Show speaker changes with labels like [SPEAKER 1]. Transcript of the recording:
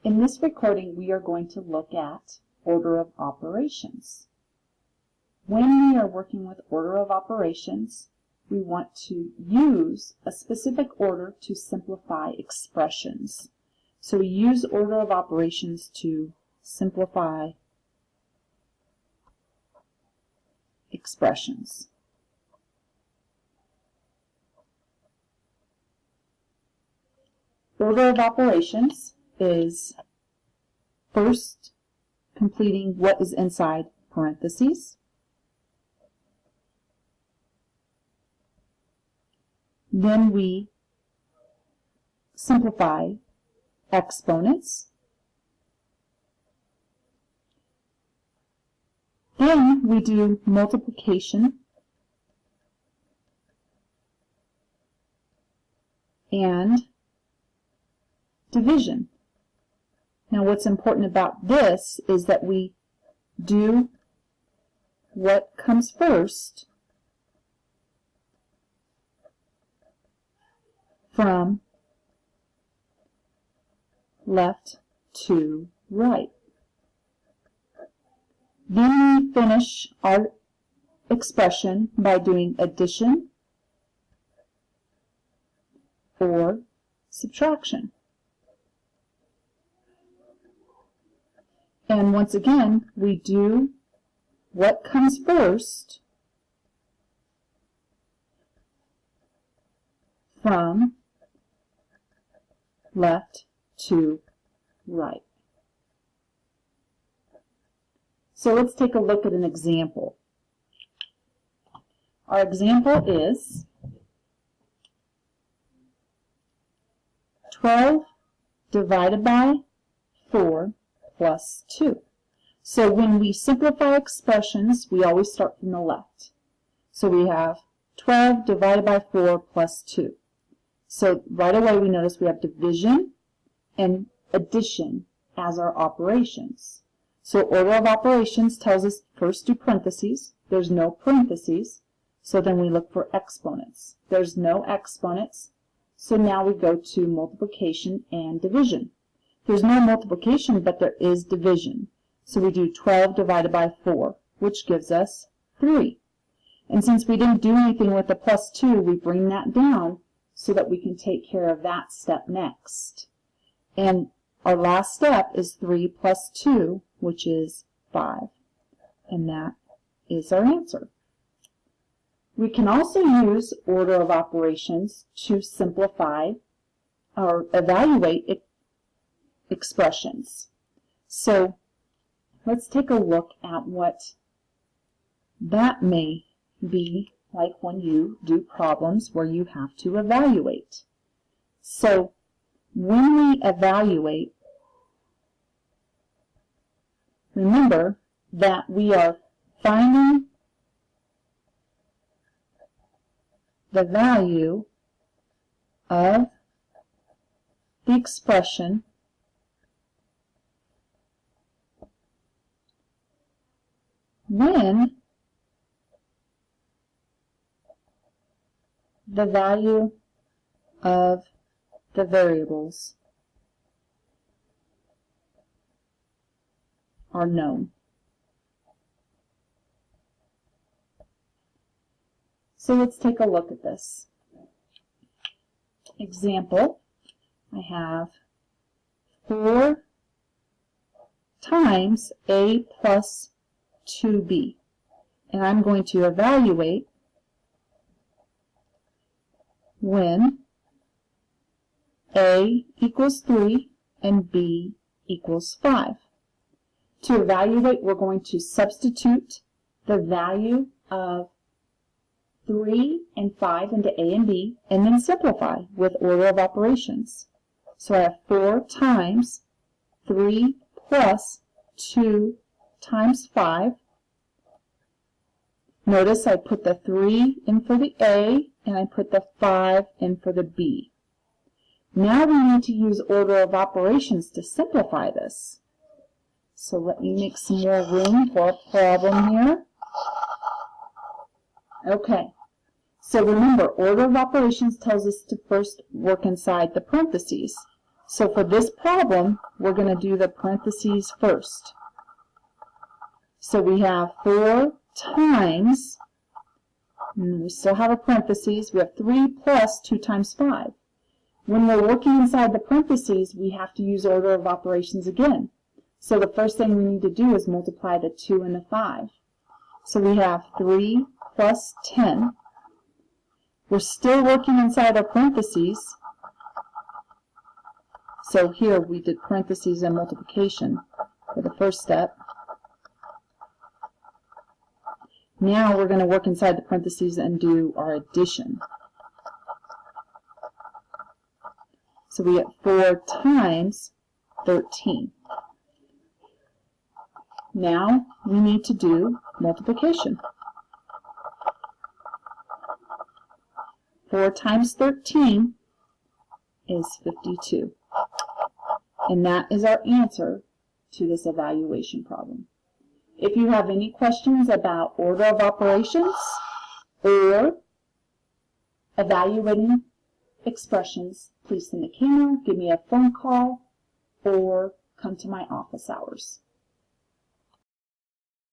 [SPEAKER 1] In this recording, we are going to look at order of operations. When we are working with order of operations, we want to use a specific order to simplify expressions. So we use order of operations to simplify expressions. Order of operations is first completing what is inside parentheses, then we simplify exponents, then we do multiplication and division. Now what's important about this is that we do what comes first from left to right. Then we finish our expression by doing addition or subtraction. And once again, we do what comes first from left to right. So let's take a look at an example. Our example is 12 divided by 4 plus 2. So when we simplify expressions, we always start from the left. So we have 12 divided by 4 plus 2. So right away we notice we have division and addition as our operations. So order of operations tells us first do parentheses. There's no parentheses, so then we look for exponents. There's no exponents, so now we go to multiplication and division. There's no multiplication, but there is division. So we do 12 divided by 4, which gives us 3. And since we didn't do anything with the plus 2, we bring that down so that we can take care of that step next. And our last step is 3 plus 2, which is 5. And that is our answer. We can also use order of operations to simplify or evaluate expressions. So let's take a look at what that may be like when you do problems where you have to evaluate. So when we evaluate, remember that we are finding the value of the expression when the value of the variables are known. So let's take a look at this. Example, I have 4 times a plus 2b. And I'm going to evaluate when a equals 3 and b equals 5. To evaluate, we're going to substitute the value of 3 and 5 into a and b, and then simplify with order of operations. So I have 4 times 3 plus 2 times 5. Notice I put the 3 in for the a, and I put the 5 in for the b. Now we need to use order of operations to simplify this. So let me make some more room for a problem here. Okay. So remember, order of operations tells us to first work inside the parentheses. So for this problem, we're going to do the parentheses first. So we have 4 times, and we still have a parentheses, we have 3 plus 2 times 5. When we're working inside the parentheses, we have to use order of operations again. So the first thing we need to do is multiply the 2 and the 5. So we have 3 plus 10. We're still working inside our parentheses. So here we did parentheses and multiplication for the first step. Now we're going to work inside the parentheses and do our addition. So we get 4 times 13. Now we need to do multiplication. 4 times 13 is 52. And that is our answer to this evaluation problem. If you have any questions about order of operations or evaluating expressions, please send a email, give me a phone call, or come to my office hours.